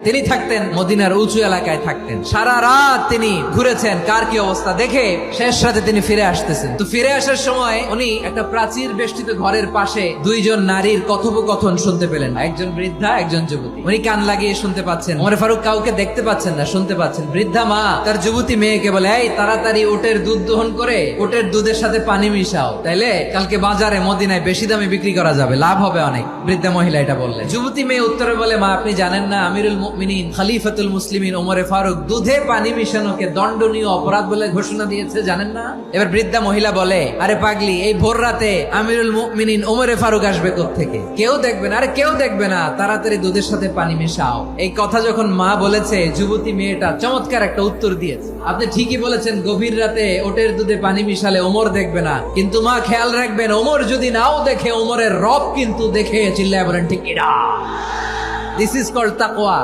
তিনি থাকতেন মদিনার উঁচু এলাকায় থাকতেন। সারা রাত তিনি ঘুরেছেন কার কি অবস্থা দেখে শেষ রাতে তিনি ফিরে আসতেছেন। তো ফিরে আসার সময় উনি একটা প্রাচীর বেষ্টিত ঘরের পাশে দুইজন নারীর কথোপকথন শুনতে পেলেন, একজন বৃদ্ধা একজন যুবতী। উনি কান লাগিয়ে শুনতে পাচ্ছেন। ওমর ফারুক কাউকে দেখতে পাচ্ছেন না, শুনতে পাচ্ছেন। বৃদ্ধা মা তার যুবতী মেয়েকে বলে, এই তাড়াতাড়ি উটের দুধ দহন করে উটের দুধের সাথে পানি মিশাও, তাইলে কালকে বাজারে মদিনায় বেশি দামে বিক্রি করা যাবে, লাভ হবে অনেক। বৃদ্ধা মহিলা এটা বললেন। যুবতী মেয়ে উত্তরে বলে, মা আপনি জানেন না আমিরুল মুমিনিন খলিফাতুল মুসলিমিন ওমর ফারুক দুধে পানি মিশানোকে দণ্ডনীয় অপরাধ বলে ঘোষণা দিয়েছে, জানেন না? এবার বৃদ্ধা মহিলা বলে, আরে পাগলি, এই ভোর রাতে আমিরুল মুমিনিন ওমর ফারুক আসবে কোত্থেকে? কেউ দেখবে না। আরে কেউ দেখবে না, তাড়াতাড়ি দুধের সাথে পানি মিশাও। এই কথা যখন মা বলেছে, যুবতী মেয়েটা চমৎকার একটা উত্তর দিয়েছে। আপনি ঠিকই বলেছেন, গভীর রাতে ওটের দুধে পানি মিশালে ওমর দেখবে না, কিন্তু মা খেয়াল রাখবেন, ওমর যদি নাও দেখে ওমরের রব কিন্তু দেখে। চিল্লায় বলেন ঠিক কিনা? দিস ইজ কল্ড তাকওয়া।